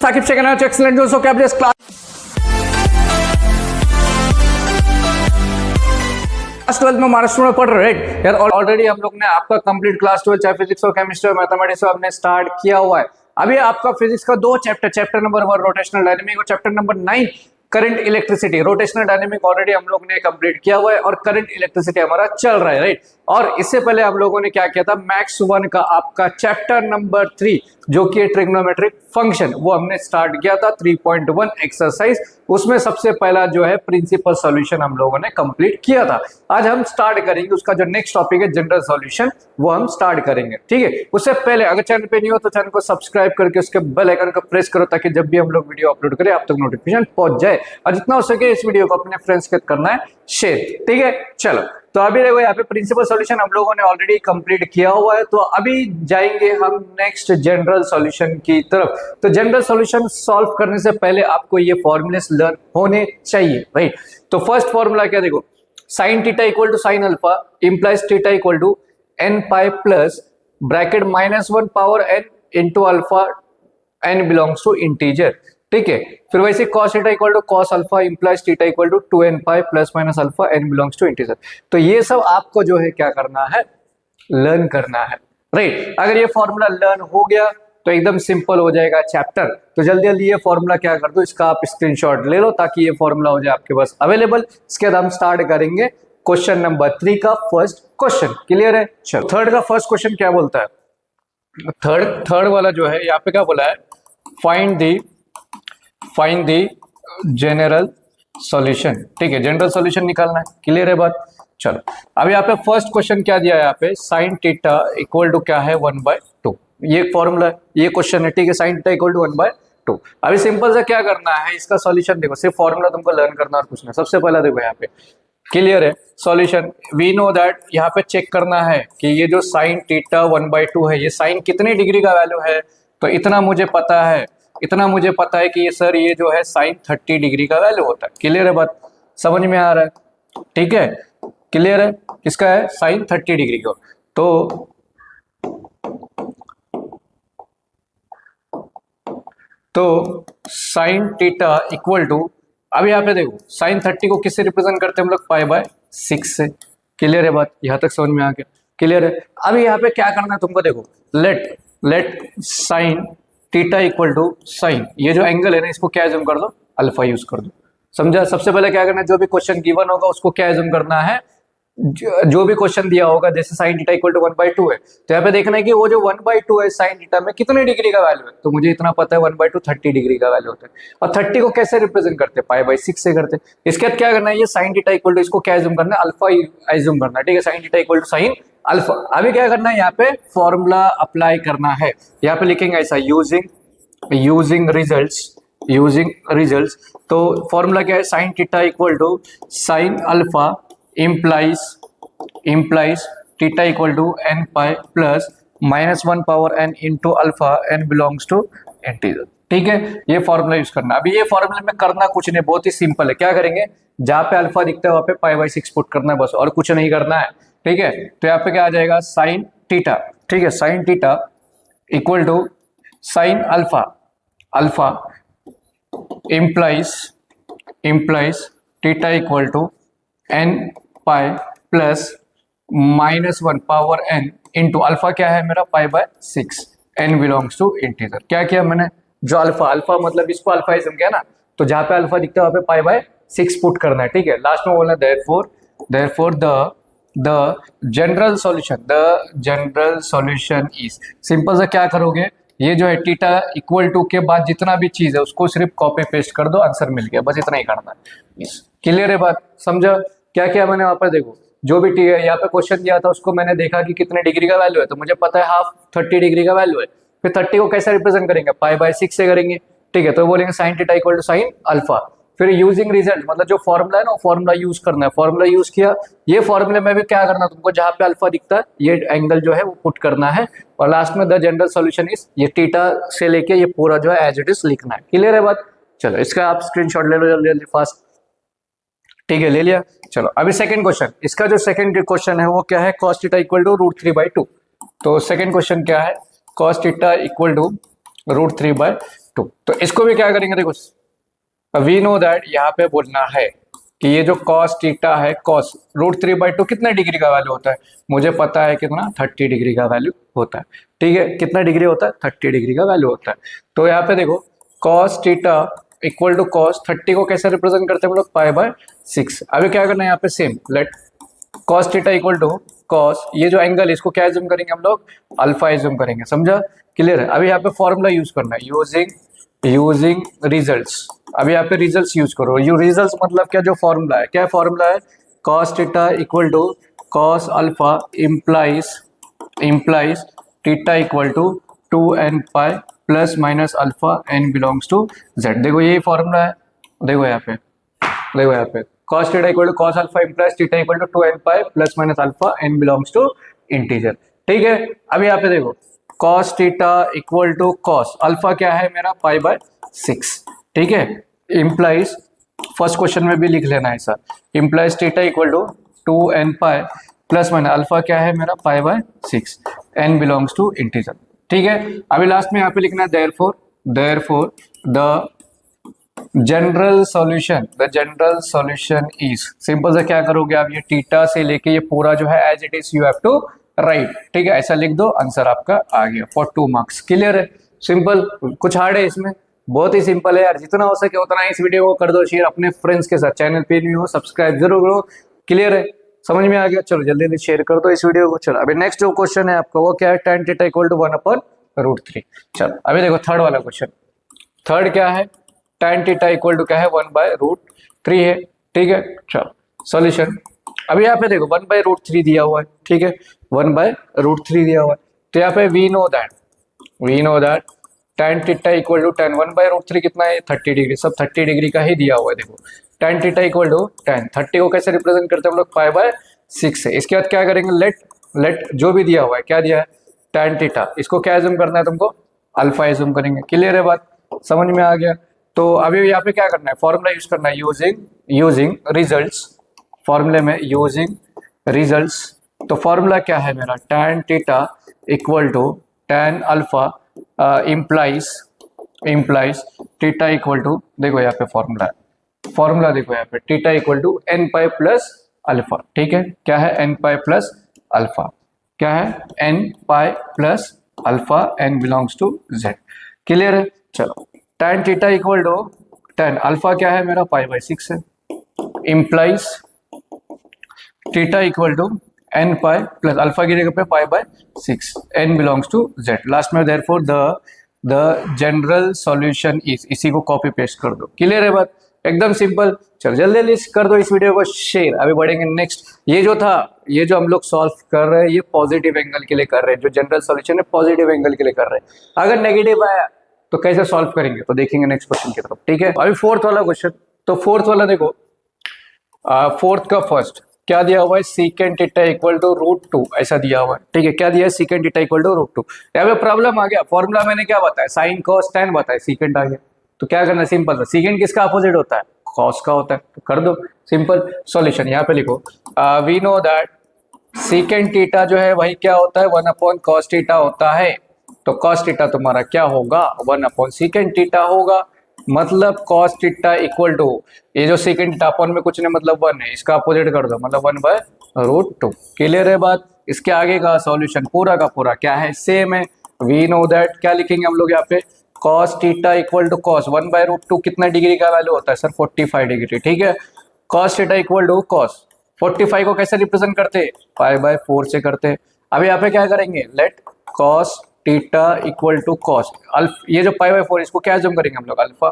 Saqib शेखना excellent दोस्तों क्या class class 12 में महाराष्ट्र में पढ़ रहे हैं यार। ऑलरेडी हम लोग ने आपका कंप्लीट क्लास 12 चाहे फिजिक्स और केमिस्ट्री और मैथमेटिक्स को हमने स्टार्ट किया हुआ है। अभी आपका फिजिक्स का दो चैप्टर नंबर 1 रोटेशनल डायनेमिक और chapter number 9 current electricity. Rotational dynamic already हम लोग ने कंप्लीट किया हुआ है और करंट इलेक्ट्रिसिटी हमारा चल रहा है, राइट। और इससे पहले हम लोगों ने क्या किया था, मैक्स 1 का आपका चैप्टर नंबर 3 जो कि ट्रिग्नोमेट्रिक फंक्शन, वो हमने स्टार्ट किया था 3.1 एक्सरसाइज। उसमें सबसे पहला जो है प्रिंसिपल सॉल्यूशन हम लोगों ने कंप्लीट किया था। आज हम स्टार्ट करेंगे उसका जो नेक्स्ट टॉपिक है जनरल सॉल्यूशन, वो हम स्टार्ट करेंगे, ठीक है। उससे पहले अगर चैनल पे नहीं हो तो चैनल को सब्सक्राइब करके उसके बेल आइकन को प्रेस करो ताकि जब भी हम लोग वीडियो अपलोड करें आप तक नोटिफिकेशन पहुंच जाए। और जितना हो सके इस वीडियो को अपने फ्रेंड्स के करना है शेयर, ठीक है। चलो तो अभी देखो यहाँ पे प्रिंसिपल सॉल्यूशन हम लोगों ने ऑलरेडी कंप्लीट किया हुआ है, तो अभी जाएंगे हम नेक्स्ट जनरल सॉल्यूशन की तरफ। तो जनरल सॉल्यूशन सॉल्व करने से पहले आपको ये फॉर्मूलेस लर्न होने चाहिए, राइट। तो फर्स्ट फॉर्मूला क्या देखो, sine theta equal to sine alpha implies theta equal to n pi plus bracket -1 power n into alpha n belongs to integer, ठीक है। फिर वैसे cos theta equal to cos alpha implies theta equal to 2n pi plus minus alpha n belongs to integer. तो ये सब आपको जो है क्या करना है, लर्न करना है, राइट। अगर ये फॉर्मूला लर्न हो गया तो एकदम सिंपल हो जाएगा चैप्टर। तो जल्दी जल्दी ये फॉर्मूला क्या कर दो, इसका आप स्क्रीनशॉट ले लो ताकि ये फॉर्मूला हो जाए आपके पास अवेलेबल। इसके बाद हम स्टार्ट करेंगे क्वेश्चन नंबर 3 का फर्स्ट क्वेश्चन। क्लियर है? चलो थर्ड का फर्स्ट क्वेश्चन क्या बोलता है, थर्ड वाला जो है यहाँ पे क्या बोला है, फाइंड द जनरल सॉल्यूशन, ठीक है। जनरल सॉल्यूशन निकालना है, क्लियर है बात। चलो अब यहाँ पे फर्स्ट क्वेश्चन क्या दिया है, यहाँ पे साइन थीटा इक्वल टू क्या है 1/2, ये फॉर्मूला है, ये क्वेश्चन है, ठीक है। Sine theta equal to 1/2। अभी सिंपल से क्या करना है, इसका सॉल्यूशन देखो, सिर्फ फॉर्मूला तुमको लर्न करना और कुछ नहीं। सबसे पहला देखो यहाँ पे क्लियर है सॉल्यूशन, वी नो दैट यहाँ पे चेक करना है कि ये जो साइन थीटा 1/2 है, ये साइन कितने डिग्री का वैल्यू है। तो इतना मुझे पता है कि ये सर ये जो है साइन 30 डिग्री का वैल्यू होता है। क्लियर है बात, समझ में आ रहा है, ठीक है। क्लियर है, किसका है, साइन 30 डिग्री का। तो साइन थीटा इक्वल टू, अब यहाँ पे देखो साइन 30 को किससे रिप्रेजेंट करते हैं हम लोग, पाई/6 से। क्लियर है बात, यहाँ तक समझ में आ गया, क्लियर है। अब यहाँ पे क्या करना है तुमको, देखो let sine theta equal to sine, ये जो एंगल है ना इसको क्या एज्यूम कर दो, अल्फा यूज कर दो, समझा। सबसे पहले क्या करना है, जो भी क्वेश्चन गिवन होगा उसको क्या एज्यूम करना है, जो भी क्वेश्चन दिया होगा, जैसे साइन थीटा इक्वल टू 1/2 है तो यहाँ पे देखना है कि वो जो 1/2 है साइन थीटा में कितने डिग्री का वैल्यू है। तो मुझे इतना पता है 1/2 30 डिग्री का वैल्यू होता है। और 30 को कैसे रिप्रेजेंट करते हैं, पाई/6 से करते हैं। इसके बाद क्या करना है, ये साइन थीटा इक्वल टू, इसको क्या एज्यूम करना है, अल्फा एज्यूम करना है, ठीक है। Sine theta equal to sine alpha. अभी क्या करना है, यहाँ पे फॉर्मूला अप्लाई करना है। यहाँ पे लिखेंगे ऐसा, यूजिंग रिजल्ट्स। तो फॉर्मूला क्या है, sine theta equal to sine alpha implies theta equal to n pi plus -1 power n into alpha n belongs to integer, ठीक है। ये फॉर्मूला यूज करना। अभी ये फॉर्मूला में करना कुछ नहीं, बहुत ही सिंपल है। क्या करेंगे, जहां पे अल्फा दिखता है वहां पे पाई/6 पुट करना है बस, और कुछ नहीं करना है, ठीक है। तो यहाँ पे क्या आ जाएगा, साइन थीटा, ठीक है, sine theta equal to sine alpha implies theta equal to n pi plus -1 power n into alpha क्या है मेरा, पाई/6 n बिलोंग्स टू इंटीजर। क्या किया मैंने, जो अल्फा मतलब इसको अल्फा इज्म किया ना, तो जहां पे अल्फा दिखता है वहां पे पाई/6 पुट करना है, ठीक है। लास्ट में बोलना therefore the general solution is, simple सा क्या करोगे, ये जो है थीटा इक्वल टू के बाद जितना भी चीज है उसको सिर्फ कॉपी पेस्ट कर दो, आंसर मिल गया, बस इतना ही करना है। क्लियर है बात, समझा। क्या किया मैंने, वहां पर देखो जो भी यहाँ पे क्वेश्चन दिया था उसको मैंने देखा कि कितने डिग्री का वैल्यू है, तो मुझे पता है हाफ 30 डिग्री का वैल्यू है। फिर 30 को कैसे रिप्रेजेंट करेंगे, पाई/6 से करेंगे, ठीक है। तो बोलेंगे sine theta equal to sine alpha. फिर यूजिंग रिजल्ट, मतलब जो फॉर्मूला है ना, फॉर्मूला यूज करना है। फॉर्मूला यूज किया, ये फॉर्मूले में भी क्या करना है तुमको, जहां पे अल्फा दिखता है ये एंगल जो है वो पुट करना है, और लास्ट में द जनरल सॉल्यूशन इज, ये थीटा से लेके ये पूरा जो है एज इट इज लिखना है। क्लियर है बात। चलो इसका आप स्क्रीनशॉट ले लो जल्दी फास्ट, ठीक है, ले लिया। चलो अभी सेकंड क्वेश्चन, इसका जो सेकंड क्वेश्चन है वो क्या है, cos थीटा इक्वल टू √3/2। तो सेकंड क्वेश्चन क्या है, cos थीटा इक्वल टू √3/2। 2। तो इसको भी क्या करेंगे, देखो वी नो दैट यहाँ पे बोलना है कि ये जो cos थीटा है, cos √3/2 कितने डिग्री का वैल्यू होता है, मुझे पता है कितना 30 डिग्री का वैल्यू होता है। ठीक है, कितना डिग्री होता है, 30 डिग्री का वैल्यू होता है। तो यहाँ पे देखो cos theta equal to cos 30 को कैसे रिप्रेजेंट करते हैं हम लोग, π/6। अभी क्या करना है यहाँ पे, same let cos theta equal to cos, ये जो एंगल इसको क्या एज्यूम करेंगे हम लोग, अल्फा एज्यूम करेंगे, समझा, क्लियर है। अभी यहाँ पे फॉर्मूला यूज करना है, यूजिंग रिजल्ट्स। अभी यहाँ पे रिजल्ट्स यूज करो, यू रिजल्ट्स मतलब क्या, जो फॉर्मूला है, क्या फॉर्मूला है, cos theta equal to cos alpha implies theta equal to 2n pi plus minus alpha n belongs to z। देखो यही फॉर्मूला है, देखो यहाँ पे cos theta equal to cos alpha implies theta equal to 2n pi plus minus alpha n belongs to integer. ठीक है, अभी यहाँ पे देखो cos theta equal to cos alpha क्या है मेरा, π/6। ठीक है, इम्प्लाइज, फर्स्ट क्वेश्चन में भी लिख लेना है ऐसा, implies theta equal to 2n pi plus minus alpha क्या है मेरा, π/6, n बिलोंग्स टू इंटीजर। ठीक है, अभी लास्ट में यहाँ पे लिखना है therefore the general solution is, simple से क्या करोगे आप, ये थीटा से लेके ये पूरा जो है as it is you have to write. ठीक है, ऐसा लिख दो, आंसर आपका आ गया फॉर 2 मार्क्स। क्लियर है, सिंपल, कुछ हार्ड है इसमें, बहुत ही सिंपल है यार, जितना हो सके उतना इस वीडियो को कर दो शेयर अपने फ्रेंड्स के साथ, चैनल पे नहीं हो सब्सक्राइब जरूर करो। क्लियर है, समझ में आ गया, चलो जल्दी जल्दी शेयर कर दो इस वीडियो को। चलो अभी नेक्स्ट जो क्वेश्चन है आपका वो क्या है, tan थीटा इक्वल टू 1/√3। चलो अभी देखो थर्ड वाला क्वेश्चन, थर्ड क्या है, tan थीटा इक्वल टू क्या है, 1/√3 है। ठीक है, चलो सॉल्यूशन, अभी यहाँ पे देखो 1/√3 दिया हुआ है। ठीक है, 1/√3 दिया हुआ है, तो यहाँ पे we know that tan theta equal to tan 1/√3 कितना है, 30 डिग्री, सब 30 डिग्री का ही दिया हुआ है। देखो tan theta equal to tan 30 को कैसे रिप्रेजेंट करते हैं हम लोग, π/6 है। इसके बाद क्या करेंगे, लेट जो भी दिया हुआ है, क्या दिया है, tan थीटा, इसको क्या एज्यूम करना है तुमको, अल्फा एज्यूम करेंगे। क्लियर है बात, समझ में आ गया। तो अभी यहाँ पे क्या करना है, फॉर्मूला यूज करना है, यूजिंग रिजल्ट्स, फॉर्मूले में यूजिंग रिजल्ट्स। तो फॉर्मूला क्या है मेरा, tan theta equal to tan alpha implies theta equal to, देखो यहाँ पे फॉर्मूला देखो यहाँ पे, theta equal to n pi plus alpha. ठीक है, क्या है, n पाई प्लस अल्फा, क्या है, n pi plus alpha, n belongs to z। Clear है, चलो tan theta equal to tan alpha क्या है मेरा, π/6 है, implies theta equal to n pi plus alpha की जगह पे π/6, n belongs to z। Last में therefore the general solution is, इसी को कॉपी पेस्ट कर दो। क्लियर है बात, एकदम सिंपल। चलो जल्दी जल्दी कर दो इस वीडियो को शेयर। अभी बढ़ेंगे नेक्स्ट, ये जो हम लोग सॉल्व कर रहे हैं ये पॉजिटिव एंगल के लिए कर रहे हैं, जो जनरल सॉल्यूशन है पॉजिटिव एंगल के लिए कर रहे हैं। अगर नेगेटिव आया तो कैसे सॉल्व करेंगे, तो देखेंगे नेक्स्ट क्वेश्चन की तरफ। ठीक है, अभी फोर्थ वाला क्वेश्चन, तो फोर्थ वाला देखो, फोर्थ का फर्स्ट क्या दिया हुआ है, सीकेंट थीटा इक्वल टू √2 ऐसा दिया हुआ है। ठीक है, क्या दिया है, सीकेंट थीटा इक्वल टू √2। यहाँ पे प्रॉब्लम आ गया, फॉर्मूला मैंने क्या बताया, साइन कॉस tan बताया, सीकेंट आ गया, तो क्या करना है, सिंपल सा, सीकेंट किसका अपोजिट होता है, कॉस का होता है, तो कर दो सिंपल सॉल्यूशन। यहाँ पे लिखो we know that secant theta जो है वही क्या होता है, 1/cos थीटा होता है। तो cos थीटा तुम्हारा क्या होगा, 1/सीकेंट थीटा होगा। मतलब cos थीटा इक्वल टू, ये जो सेकेंड थीटा अपन में कुछ नहीं, मतलब 1 है, इसका अपोजिट कर दो, मतलब 1/√2। क्लियर है बात, इसके आगे का सॉल्यूशन पूरा का पूरा क्या है, सेम है। वी नो दैट क्या लिखेंगे हम लोग यहाँ पे, cos theta equal to cos 1/√2 कितना डिग्री का वैल्यू होता है सर, 45 डिग्री। ठीक है, cos theta equal to cos 45 को कैसे रिप्रेजेंट करते हैं, π/4 से करते हैं। अब यहाँ पे क्या करेंगे, let cos theta equal to cos ये जो π/4 इसको क्या जम करेंगे हम लोग, अल्फा।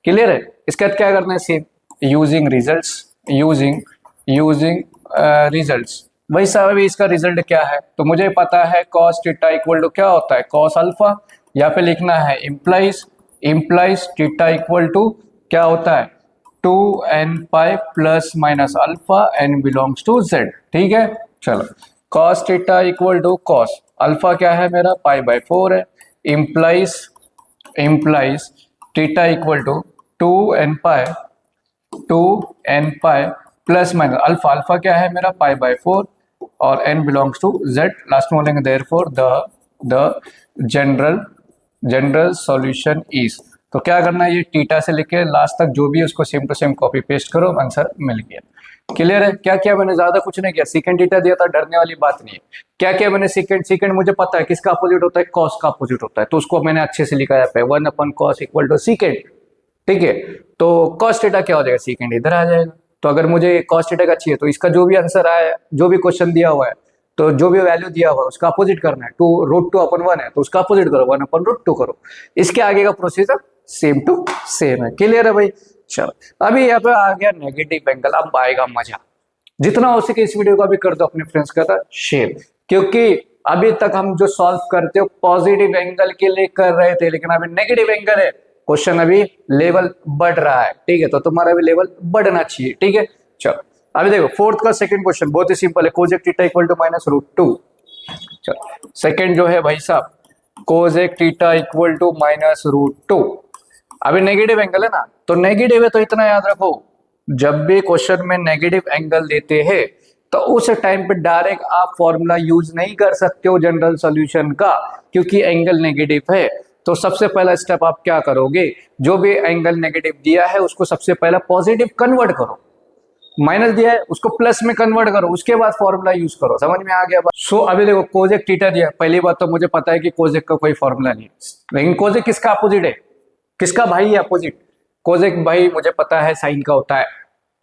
क्लियर है, इसके बाद क्या करना है, सेम यूजिंग रिजल्ट्स। भाई साहब इसका रिजल्ट क्या है, तो मुझे पता है cos थीटा इक्वल टू क्या होता है, cos अल्फा। यहाँ पे लिखना है इम्प्लाइज थीटा इक्वल टू क्या होता है, 2n pi plus minus alpha, n belongs to z। ठीक है, चलो cos theta equal to cos alpha क्या है मेरा, π/4 है, implies theta equal to 2n pi plus minus alpha क्या है मेरा, π/4 और n belongs to z। Last में बोलेंगे therefore the general solution is, तो क्या करना है, ये टीटा से लेके लास्ट तक जो भी है उसको same to same copy paste करो, आंसर मिल गया। क्लियर है? क्या किया मैंने, ज्यादा कुछ नहीं किया, सीकेंड टीटा दिया था, डरने वाली बात नहीं है। क्या किया मैंने, सीकेंड मुझे पता है किसका अपोजिट होता है, कॉस का अपोजिट होता है, तो उसको मैंने अच्छे से लिखा है 1/cos इक्वल टू सीकेंड। ठीक है, तो cos थीटा क्या हो जाएगा, सीकेंड इधर आ जाएगा। तो अगर मुझे cos थीटा का चाहिए तो इसका जो भी आंसर आया, जो भी क्वेश्चन दिया हुआ है, तो जो भी वैल्यू दिया हुआ है उसका अपोजिट करना है। 2√2/1 है तो उसका अपोजिट करो, 1/√2 करो। इसके आगे का प्रोसीजर सेम टू सेम है। क्लियर है भाई? चलो अभी यहाँ पे आ गया नेगेटिव एंगल, अब आएगा मजा। जितना हो सके इस वीडियो को भी कर दो अपने फ्रेंड्स के साथ शेयर, क्योंकि अभी तक हम जो सॉल्व करते हो पॉजिटिव एंगल के लिए कर रहे थे, लेकिन अभी नेगेटिव एंगल है, क्वेश्चन अभी लेवल बढ़ रहा है। ठीक है, तो तुम्हारा भी लेवल बढ़ना चाहिए। ठीक है, चलो अभी देखो फोर्थ का सेकंड क्वेश्चन बहुत ही सिंपल है, कोजेक थीटा इक्वल टू -√2। चलो सेकंड जो है भाई साहब, कोजेक थीटा इक्वल टू -√2। अभी नेगेटिव एंगल है ना, तो नेगेटिव है तो इतना याद रखो, जब भी क्वेश्चन में नेगेटिव एंगल देते हैं तो उस टाइम पे डायरेक्ट आप फॉर्मूला यूज नहीं कर सकते हो जनरल सॉल्यूशन का, क्योंकि एंगल नेगेटिव है। तो सबसे पहला स्टेप आप क्या करोगे, जो भी एंगल नेगेटिव दिया है उसको सबसे पहला पॉजिटिव कन्वर्ट करो, माइनस दिया है उसको प्लस में कन्वर्ट करो, उसके बाद फॉर्मूला यूज करो। समझ में आ गया बात? सो अभी देखो कोजेक थीटा दिया, पहली बात तो मुझे पता है कि कोजेक का कोई फॉर्मूला नहीं है, लेकिन कोजेक किसका अपोजिट है, किसका भाई है अपोजिट, कोजेक भाई मुझे पता है साइन का होता है।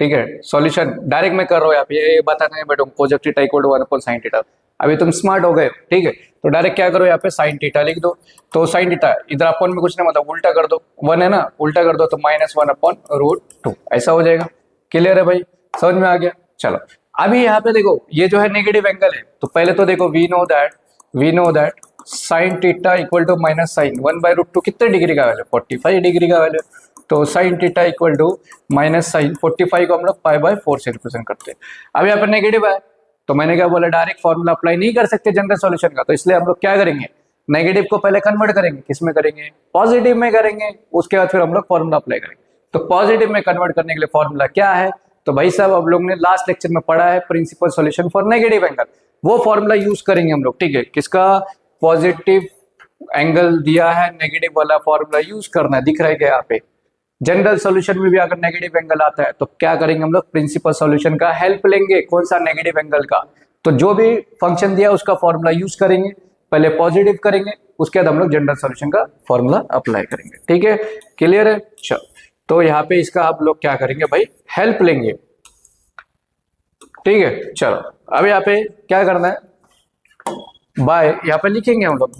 ठीक है, सॉल्यूशन डायरेक्ट मैं कर रहा हूँ यहाँ पे, ये बताना है बैठो cosec theta equal to 1/sin theta. अभी तुम स्मार्ट हो गए। ठीक है, तो डायरेक्ट क्या करो यहाँ पे साइन थीटा लिख दो, तो साइन थीटा इधर अपन में कुछ नहीं, मतलब उल्टा कर दो, 1 है ना, उल्टा कर दो तो -1/√2 ऐसा हो जाएगा। क्लियर है भाई? समझ में आ गया? चलो अभी यहाँ पे देखो ये जो है नेगेटिव एंगल है, तो पहले तो देखो we know that sine theta equal to minus sine 1/√2 कितने डिग्री का वैल्यू, 45 डिग्री का वैल्यू। तो sine theta equal to minus sine 45 को हम लोग π/4 से रिप्रेजेंट करते हैं। अब यहाँ पर नेगेटिव है तो मैंने क्या बोला, डायरेक्ट फॉर्मूला अप्लाई नहीं कर सकते जनरल सॉल्यूशन का, तो इसलिए हम लोग क्या करेंगे, नेगेटिव को पहले कन्वर्ट करेंगे, किस में करेंगे, पॉजिटिव में करेंगे, उसके बाद फिर हम लोग फॉर्मूला अप्लाई करेंगे। तो पॉजिटिव में कन्वर्ट करने के लिए फॉर्मूला क्या है, तो भाई साहब अब लोग ने लास्ट लेक्चर में पढ़ा है principal solution for negative angle, वो फॉर्मूला यूज करेंगे हम लोग। ठीक है, किसका, पॉजिटिव एंगल दिया है, नेगेटिव वाला फॉर्मूला यूज करना है, दिख रहा है क्या यहाँ पे। जनरल सॉल्यूशन में भी अगर नेगेटिव एंगल आता है तो क्या करेंगे हम लोग, प्रिंसिपल सॉल्यूशन का हेल्प लेंगे, कौन सा, नेगेटिव एंगल का। तो जो भी फंक्शन दिया उसका फॉर्मूला यूज करेंगे, पहले पॉजिटिव करेंगे, उसके बाद हम लोग जनरल सॉल्यूशन का फॉर्मूला अप्लाई करेंगे। ठीक है, क्लियर है? चलो तो यहाँ पे इसका आप लोग क्या करेंगे भाई, हेल्प लेंगे। ठीक है, चलो अब यहाँ पे क्या करना है, बाय यहाँ पे लिखेंगे हम लोग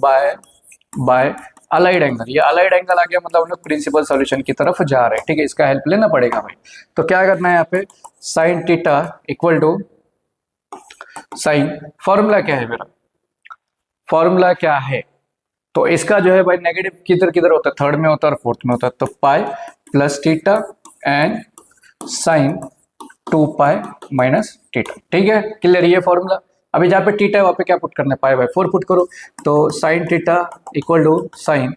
बाय अलाइड एंगल, ये अलाइड एंगल आ गया, मतलब हम लोग प्रिंसिपल सॉल्यूशन की तरफ जा रहे हैं। ठीक है, इसका हेल्प लेना पड़ेगा भाई। तो क्या करना है यहाँ पे, sine theta equal to sine, formula क्या है मेरा, फॉर्मूला क्या है, तो इसका जो है भाई नेगेटिव किधर किधर होता है, थर्ड में होता है और फोर्थ में होता है, तो pi plus theta and sine 2π minus theta. ठीक है, क्लियर, ये फॉर्मूला। अभी जहाँ पे थीटा है वहाँ पे क्या पुट करना है, π/4 पुट करो, तो sine theta equal to sine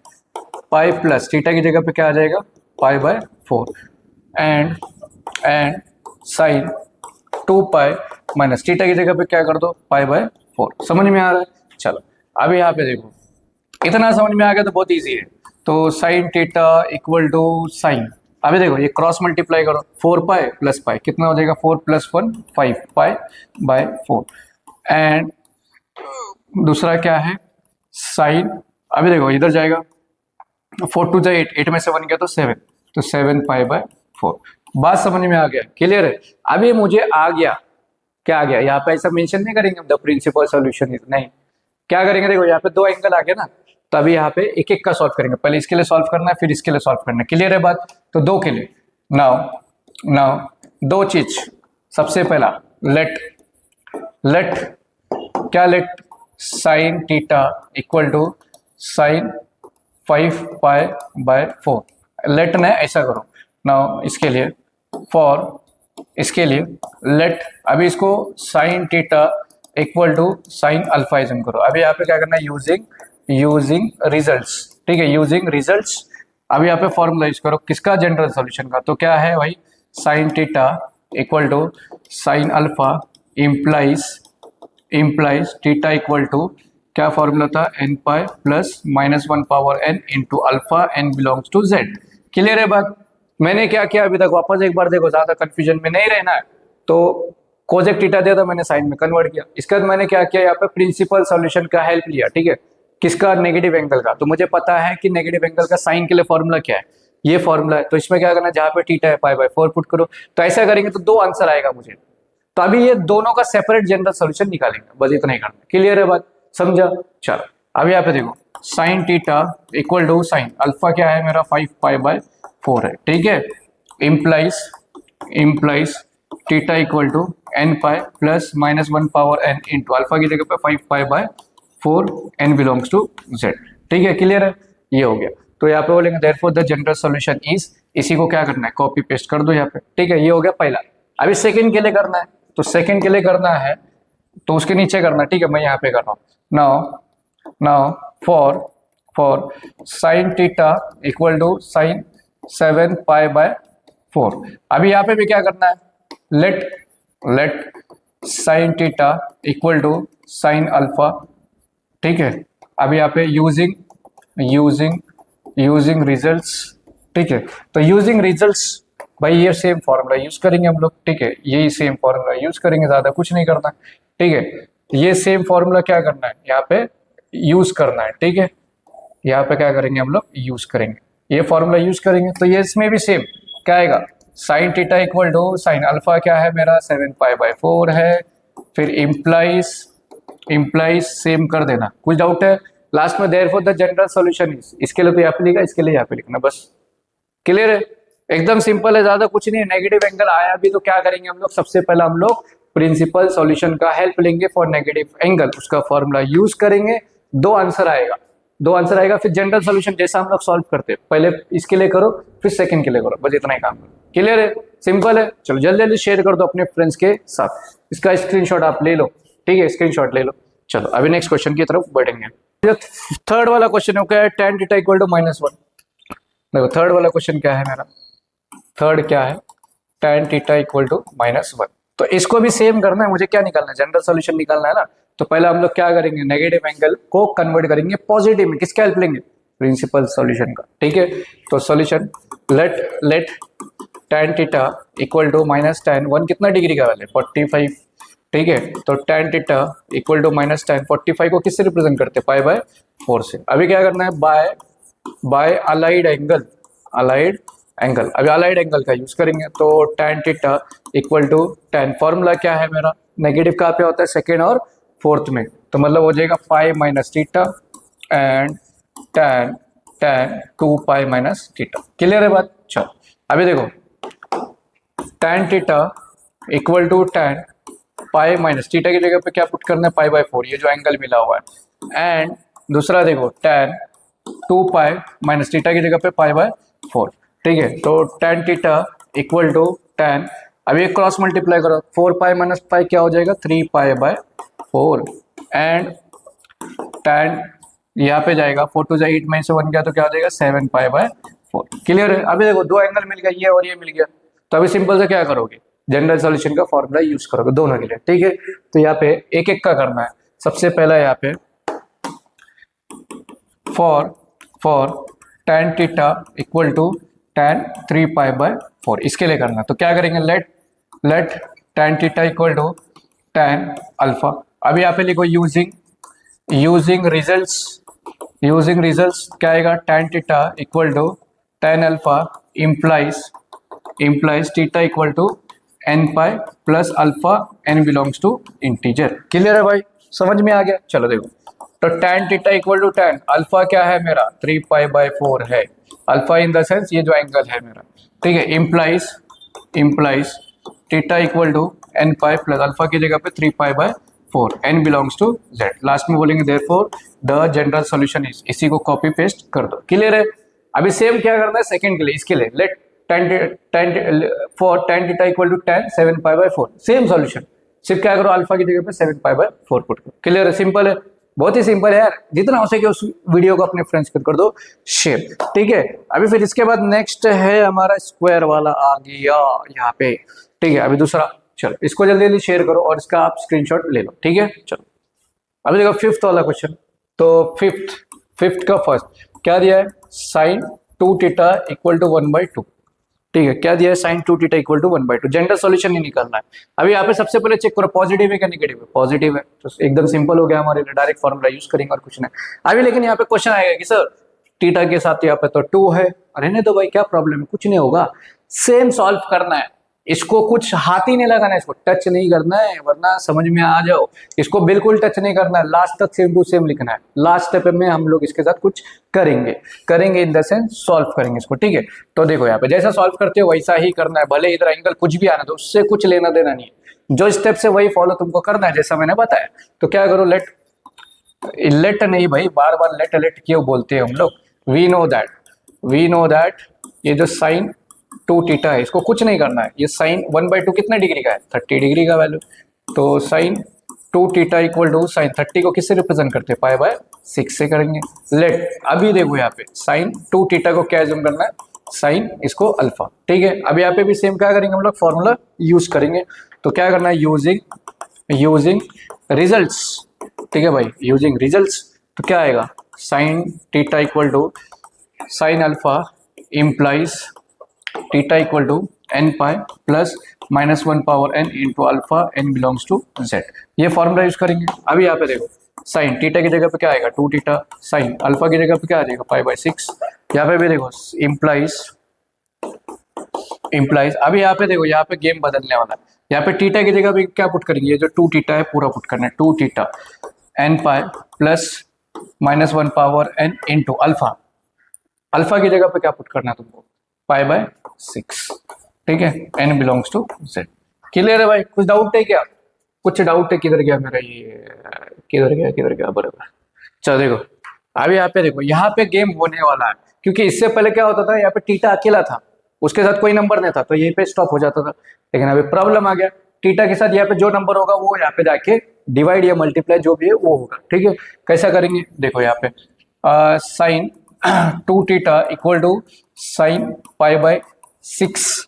pi plus theta की जगह पे क्या आ जाएगा, π/4 एंड साइन 2π माइनस थीटा की जगह पे क्या कर दो, π/4। समझ में आ रहा है? चलो अभी यहाँ पे देखो, इतना समझ में आ गया तो बहुत ईजी है। तो sine theta equal to sine, अभी देखो ये क्रॉस मल्टीप्लाई करो, 4π प्लस पाई कितना हो जाएगा, 4 + 1 5 π/4 एंड दूसरा क्या है साइन, अभी देखो इधर जाएगा 4 2 8, 8 में से 1 गया तो 7, तो 7 π/4। बात समझ में आ गया? क्लियर है? अभी मुझे आ गया, क्या आ गया, यहाँ पे ऐसा मेंशन नहीं करेंगे द प्रिंसिपल सॉल्यूशन इज, नहीं, क्या करेंगे, देखो यहाँ पे दो एंगल आ गया ना, तो अभी यहाँ पे एक एक का सॉल्व करेंगे, पहले इसके लिए सॉल्व करना है फिर इसके लिए सॉल्व करना है। क्लियर है बात? तो दो के लिए नाउ दो चीज, सबसे पहला let sine theta equal to sine 5π/4, let ने ऐसा करो। नाउ इसके लिए लेट, अभी इसको sine theta equal to sine alpha assume करो। अभी यहाँ पे क्या करना है, यूजिंग रिजल्ट्स। ठीक है, यूजिंग रिजल्ट्स। अभी यहाँ पे फॉर्मूला यूज करो, किसका, जनरल सॉल्यूशन का। तो क्या है भाई, sine theta equal to sine alpha implies theta equal to क्या फॉर्मूला था, n pi plus -1 power n into alpha n belongs to z. Clear है बात। मैंने क्या किया अभी तक, वापस एक बार देखो, ज्यादा कंफ्यूजन में नहीं रहना है। तो कोजेक थीटा दिया था, मैंने साइन में कन्वर्ट किया। इसके बाद मैंने क्या किया, यहाँ पे प्रिंसिपल सॉल्यूशन का हेल्प लिया, ठीक है, किसका, नेगेटिव एंगल का। तो मुझे पता है कि नेगेटिव एंगल का साइन के लिए फॉर्मूला क्या है, ये फॉर्मूला है। तो इसमें क्या करना है, जहाँ पे थीटा है π/4 पुट करो। तो ऐसा करेंगे तो दो आंसर आएगा मुझे। तो अभी ये दोनों का सेपरेट जनरल सॉल्यूशन निकालेंगे, बस इतना ही करना। क्लियर है बात, समझा। चलो अब यहाँ पे देखो, sine theta equal to sine alpha क्या है मेरा, 5π/4 है, ठीक है। Implies theta equal to n pi plus -1 power n into alpha की जगह पे 5π/4 n बिलोंग्स टू z, ठीक है। क्लियर है, ये हो गया। तो यहाँ पे बोलेंगे therefore the general solution is, इसी को क्या करना है, कॉपी पेस्ट कर दो यहाँ पे, ठीक है। ये हो गया पहला। अभी सेकंड के लिए करना है, तो सेकंड के लिए करना है तो उसके नीचे करना है, ठीक है। मैं यहाँ पे कर रहा हूँ। Now for sine theta equal to sine 7π/4। अभी यहाँ पे भी क्या करना है, let sine theta equal to sine alpha, ठीक है। अभी यहाँ पे यूजिंग रिजल्ट्स, ठीक है। तो यूजिंग रिजल्ट्स, भाई ये सेम फॉर्मूला यूज करेंगे हम लोग, ठीक है। यही सेम फॉर्मूला यूज करेंगे, ज्यादा कुछ नहीं करना, ठीक है। ये सेम फॉर्मूला क्या करना है, यहाँ पे यूज करना है, ठीक है। यहाँ पे क्या करेंगे हम लोग, यूज करेंगे, ये फॉर्मूला यूज करेंगे। तो ये इसमें भी सेम क्या आएगा, sine theta equal to sine alpha क्या है मेरा, 7π/4 है। फिर इम्प्लाइज सेम कर देना। कुछ डाउट है, लास्ट में therefore the general solution is, इसके लिए तो यहाँ पे लिखा, इसके लिए यहाँ पे लिखना, बस। क्लियर है, एकदम सिंपल है, ज्यादा कुछ नहीं है। नेगेटिव एंगल आया भी तो क्या करेंगे हम लोग, सबसे पहले हम लोग प्रिंसिपल सॉल्यूशन का हेल्प लेंगे फॉर नेगेटिव एंगल, उसका फॉर्मूला यूज करेंगे, दो आंसर आएगा। फिर जनरल सॉल्यूशन जैसा हम लोग सॉल्व करते हैं, पहले इसके लिए करो फिर सेकंड के लिए करो, बस इतना ही काम करो। क्लियर है, सिंपल है। चलो जल्दी जल्दी शेयर कर दो अपने फ्रेंड्स के साथ, इसका स्क्रीनशॉट आप ले लो, ठीक है, स्क्रीनशॉट ले लो। चलो अभी नेक्स्ट क्वेश्चन की तरफ बढ़ेंगे। थर्ड वाला क्वेश्चन हो गया, tan थीटा इक्वल टू -1। देखो थर्ड वाला क्वेश्चन क्या है मेरा, थर्ड क्या है, tan थीटा इक्वल टू -1। तो इसको भी सेम करना है, मुझे क्या निकालना है, जनरल सॉल्यूशन निकालना है ना। तो पहले हम लोग क्या करेंगे, नेगेटिव एंगल को कन्वर्ट करेंगे पॉजिटिव में, किसका हेल्प लेंगे, प्रिंसिपल सॉल्यूशन का, ठीक है। तो solution let tan theta equal to -tan 1 कितना डिग्री का वैल्यू, 45, ठीक है। तो tan theta equal to -tan 45 को किससे रिप्रेजेंट करते हैं, π/4 से। अभी क्या करना है, बाय अलाइड एंगल, अभी अलाइड एंगल का यूज करेंगे। तो tan theta equal to tan, formula क्या है मेरा, नेगेटिव कहाँ पे होता है, सेकेंड और फोर्थ में। तो मतलब हो जाएगा 5 - theta and tan 2π - theta. Clear है बात। चलो अभी देखो, tan theta equal to tan π - theta की जगह पे क्या पुट करना है, π/4, ये जो एंगल मिला हुआ है। एंड दूसरा देखो tan 2π - थीटा की जगह पे π/4, ठीक है। तो tan theta equal to tan, अभी क्रॉस मल्टीप्लाई करो, 4π - π क्या हो जाएगा, 3π/4 एंड tan यहाँ पे जाएगा 4 to 8 में से 1 गया तो क्या हो जाएगा, 7π/4। क्लियर है। अभी देखो दो एंगल मिल गया, ये और ये मिल गया। तो अभी सिंपल से क्या करोगे, जनरल सॉल्यूशन का फॉर्मूला यूज करोगे दोनों के लिए, ठीक है। तो यहाँ पे एक एक का करना है। सबसे पहला यहाँ पे for tan theta equal to tan 3π/4, इसके लिए करना है। तो क्या करेंगे, let tan theta equal to tan alpha. अभी यहाँ पे लिखो यूजिंग रिजल्ट्स क्या आएगा, tan theta equal to tan alpha implies theta equal to n pi plus alpha n belongs to integer. Clear है भाई, समझ में आ गया। चलो देखो, तो tan theta equal to tan alpha क्या है मेरा, 3π/4 है। अल्फा इन द सेंस ये जो एंगल है मेरा, ठीक है। Implies theta equal to n pi plus alpha की जगह पे 3π/4 n belongs to z। Last में बोलेंगे therefore the general solution is, इसी को कॉपी पेस्ट कर दो। क्लियर है। अभी सेम क्या करना है सेकंड के लिए, इसके लिए let tan theta equal to tan 7π/4, same solution, सिर्फ क्या करो, अल्फा की जगह पे 7π/4 पुट करो। क्लियर है, सिंपल है, बहुत ही सिंपल है यार। जितना हो सके उस वीडियो को अपने फ्रेंड्स को कर दो शेयर, ठीक है। अभी फिर इसके बाद नेक्स्ट है हमारा स्क्वायर वाला आ गया यहाँ पे, ठीक है। अभी दूसरा, चलो इसको जल्दी जल्दी शेयर करो और इसका आप स्क्रीनशॉट ले लो, ठीक है। चलो अभी देखो फिफ्थ वाला क्वेश्चन, तो फिफ्थ का फर्स्ट क्या दिया है, साइन 2 थीटा इक्वल टू 1/2। ठीक है, क्या दिया है, sine 2 theta equal to 1/2। General solution ही निकालना है। अभी यहाँ पे सबसे पहले चेक करो पॉजिटिव है क्या नेगेटिव है, पॉजिटिव है तो एकदम सिंपल हो गया हमारे लिए, डायरेक्ट फॉर्मूला यूज करेंगे और कुछ नहीं। अभी लेकिन यहाँ पे क्वेश्चन आएगा कि सर थीटा के साथ यहाँ पे तो 2 है, रहने दो भाई, क्या प्रॉब्लम है, कुछ नहीं होगा, सेम सॉल्व करना है। इसको कुछ हाथ ही नहीं लगाना है, इसको टच नहीं करना है, वरना समझ में आ जाओ। इसको बिल्कुल टच नहीं करना है, लास्ट तक सेम टू सेम लिखना है। लास्ट स्टेप में हम लोग इसके साथ कुछ करेंगे इन द सेंस सॉल्व करेंगे इसको। ठीक है, तो देखो यहाँ पे जैसा सॉल्व करते हो वैसा ही करना है, भले इधर एंगल कुछ भी आना दो, उससे कुछ लेना देना नहीं है। जो स्टेप से वही फॉलो तुमको करना है जैसा मैंने बताया। तो क्या करो, लेट नहीं भाई, बार बार लेट क्यों बोलते हैं हम लोग। वी नो दैट ये जो साइन 2 थीटा है इसको कुछ नहीं करना है। ये साइन 1/2 कितने डिग्री का है, 30 डिग्री का वैल्यू। तो sine 2 theta equal to sine 30 को किससे रिप्रेजेंट करते हैं, π/6 से करेंगे। लेट अभी देखो यहाँ पे साइन 2 थीटा को क्या एज्यूम करना है, साइन इसको अल्फा। ठीक है, अब यहाँ पे भी सेम क्या करेंगे हम लोग, फॉर्मूला यूज करेंगे। तो क्या करना है, यूजिंग रिजल्ट्स। ठीक है भाई, यूजिंग रिजल्ट्स तो क्या आएगा, sine theta equal to sine alpha implies theta equal to n pi plus -1 power n into alpha n belongs to z। ये फॉर्मूला यूज करेंगे। अभी यहाँ पे देखो साइन थीटा की जगह पे क्या आएगा 2 थीटा, साइन अल्फा की जगह पे क्या आ जाएगा π/6। यहाँ पे भी देखो इम्प्लाइज। अभी यहाँ पे देखो, यहाँ पे गेम बदलने वाला है। यहाँ पे थीटा की जगह पे क्या पुट करेंगे, ये जो 2 थीटा है पूरा पुट करना है, 2 theta n pi plus -1 power n into alpha की जगह पे क्या पुट करना है तुमको, π/6। ठीक है, n belongs to z। Clear है भाई, कुछ डाउट है क्या, कुछ डाउट है, किधर गया मेरा ये, किधर गया बराबर। चलो देखो अभी यहाँ पे देखो, यहाँ पे गेम होने वाला है, क्योंकि इससे पहले क्या होता था, यहाँ पे थीटा अकेला था, उसके साथ कोई नंबर नहीं था, तो यहीं पे स्टॉप हो जाता था। लेकिन अभी प्रॉब्लम आ गया, थीटा के साथ यहाँ पे जो नंबर होगा वो यहाँ पे जाके डिवाइड या मल्टीप्लाई जो भी है वो होगा। ठीक है, कैसा करेंगे देखो, यहाँ पे sine 2 theta equal to sine π/6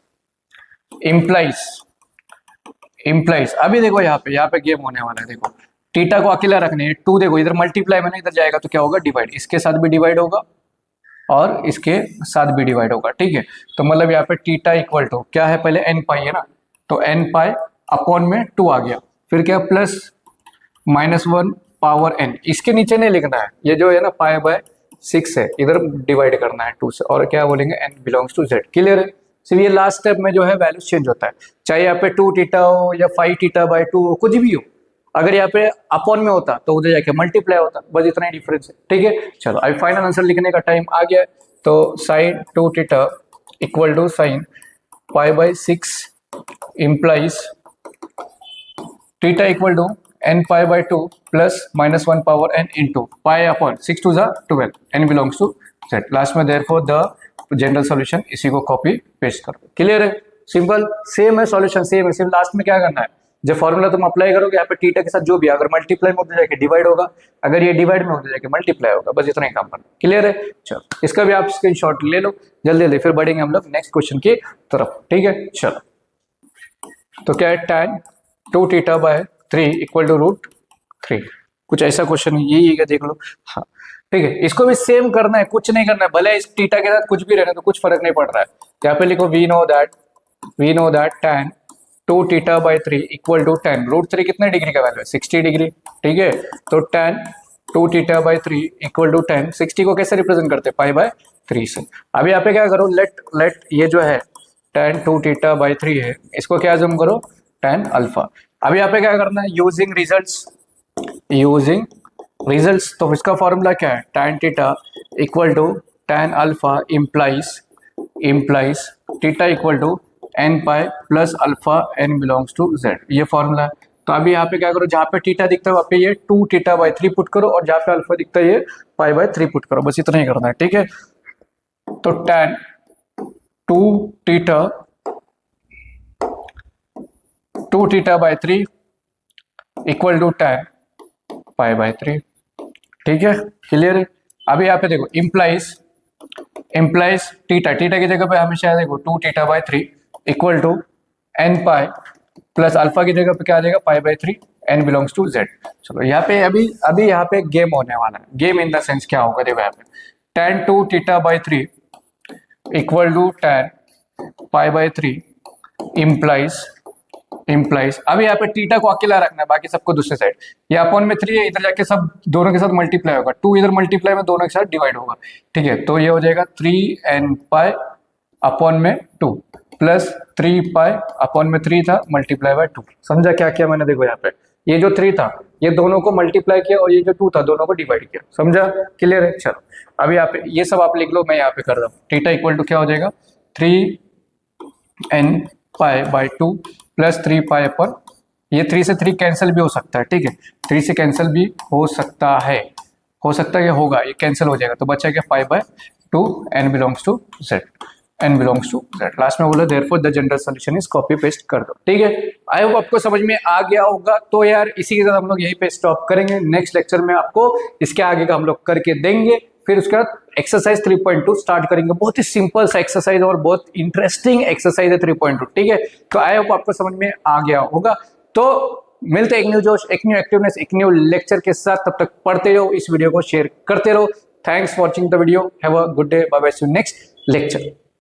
implies. अभी देखो यहाँ पे गेम होने वाला है। देखो थीटा को अकेला रखने हैं, 2 देखो इधर मल्टीप्लाई में ना, इधर जाएगा तो क्या होगा, डिवाइड, इसके साथ भी डिवाइड होगा और इसके साथ भी डिवाइड होगा। ठीक है, तो मतलब यहाँ पे थीटा इक्वल टू क्या है, पहले n पाई है ना, तो n पाई अपॉन में 2 आ गया, फिर क्या प्लस -1 पावर n, इसके नीचे नहीं लिखना है, ये जो है ना π/6 है, इधर डिवाइड करना है 2 से, और क्या बोलेंगे n belongs to z। Clear है, सिर्फ ये लास्ट स्टेप में जो है वैल्यू चेंज होता है, चाहे यहाँ पे 2 थीटा हो या 5 थीटा/2 हो, कुछ भी हो। अगर यहाँ पे अपॉन में होता तो उधर जाके मल्टीप्लाई होता, बस इतना ही डिफरेंस है। ठीक है, चलो अभी फाइनल आंसर लिखने का टाइम आ गया है। तो sine 2 theta equal to sine π/6 implies theta equal to n π/2 plus -1 power n into π/6 to 12, n belongs to z। Last में देयरफॉर द जनरल सॉल्यूशन, इसी को कॉपी पेस्ट करो। क्लियर है, सिंपल, सेम है सॉल्यूशन, सेम है, सिर्फ last में क्या करना है, जब फॉर्मूला तुम अप्लाई करोगे यहाँ पे थीटा के साथ जो भी, अगर मल्टीप्लाई में उधर जाके डिवाइड होगा, अगर ये डिवाइड में उधर जाके मल्टीप्लाई होगा, बस इतना ही काम करना। क्लियर है, चलो इसका भी आप स्क्रीनशॉट ले लो जल्दी, फिर बढ़ेंगे हम लोग नेक्स्ट क्वेश्चन की तरफ। ठीक है, चलो तो क्या है, tan 2 θ/3 इक्वल टू √3, कुछ ऐसा क्वेश्चन यही है, देख लो। हाँ ठीक है, इसको भी सेम करना है, कुछ नहीं करना है, भले इस थीटा के साथ कुछ भी रहने तो कुछ फर्क नहीं पड़ रहा है। यहाँ पे लिखो we know that tan 2 θ/3 equal to tan √3 कितने डिग्री का वैल्यू है, 60 डिग्री। ठीक है, तो tan 2 θ/3 इक्वल टू tan 60 को कैसे रिप्रेजेंट करते हैं, π/3 से। अभी यहाँ पे क्या करो, लेट ये जो है tan 2 θ/3 है, इसको क्या जूम करो, tan अल्फा। अभी यहाँ पे क्या करना है, यूजिंग रिजल्ट्स, तो इसका फॉर्मूला क्या है, tan theta equal to tan alpha implies theta equal to n pi plus alpha n belongs to z, ये फॉर्मूला है। तो अभी यहाँ पे क्या करो, जहाँ पे थीटा दिखता है वहाँ पे ये 2 θ/3 पुट करो, और जहाँ पे अल्फा दिखता है ये π/3 पुट करो, बस इतना ही करना है। ठीक है, तो tan 2 θ/3 इक्वल टू tan π/3। ठीक है, क्लियर है। अभी यहाँ पे देखो इम्प्लाइज थीटा की जगह पे हमेशा देखो 2 θ/3 equal to n pi plus alpha की जगह पे क्या आ जाएगा, π/3 n बिलोंग्स टू z। चलो यहाँ पे अभी यहाँ पे गेम होने वाला है। गेम इन द सेंस क्या होगा, देखो यहाँ पे tan 2 theta by 3 equal to tan pi by 3 implies अभी यहाँ पे थीटा को अकेला रखना है, बाकी सबको दूसरे साइड। ये अपॉन में 3 है, इधर जाके सब दोनों के साथ मल्टीप्लाई होगा, 2 इधर मल्टीप्लाई में दोनों के साथ डिवाइड होगा, ठीक है। तो ये हो जाएगा 3n पाई अपॉन में 2 प्लस 3 पाई अपॉन में 3 था मल्टीप्लाई बाय 2। समझा क्या किया मैंने? देखो यहाँ पे ये जो 3 था ये दोनों को मल्टीप्लाई किया और ये जो 2 था दोनों को डिवाइड किया। समझा? क्लियर है? चलो अभी यहाँ पे ये सब आप लिख लो, मैं यहाँ पे कर रहा हूँ। थीटा इक्वल टू क्या हो जाएगा 3n pi by 2 plus 3 pi upon, ये 3 से 3 कैंसिल भी हो सकता है, ठीक है, 3 से कैंसिल भी हो सकता है ये होगा, ये कैंसिल हो जाएगा तो बचा क्या pi by 2 n belongs to z, n belongs to z। Last में बोला therefore the general solution is, copy paste कर दो, ठीक है। आई होप आपको समझ में आ गया होगा। तो यार इसी के साथ हम लोग यहीं पे स्टॉप करेंगे। नेक्स्ट लेक्चर में आपको इसके आगे का हम लोग करके देंगे, फिर उसके बाद एक्सरसाइज 3.2 स्टार्ट करेंगे। बहुत ही सिंपल सा एक्सरसाइज और बहुत इंटरेस्टिंग एक्सरसाइज है 3.2, ठीक है। तो आई होप आपको समझ में आ गया होगा। तो मिलते हैं एक न्यू जोश, एक न्यू एक्टिवनेस, एक न्यू लेक्चर के साथ। तब तक पढ़ते रहो, इस वीडियो को शेयर करते रहो। Thanks for watching the video, have a good day, bye bye, see you next lecture.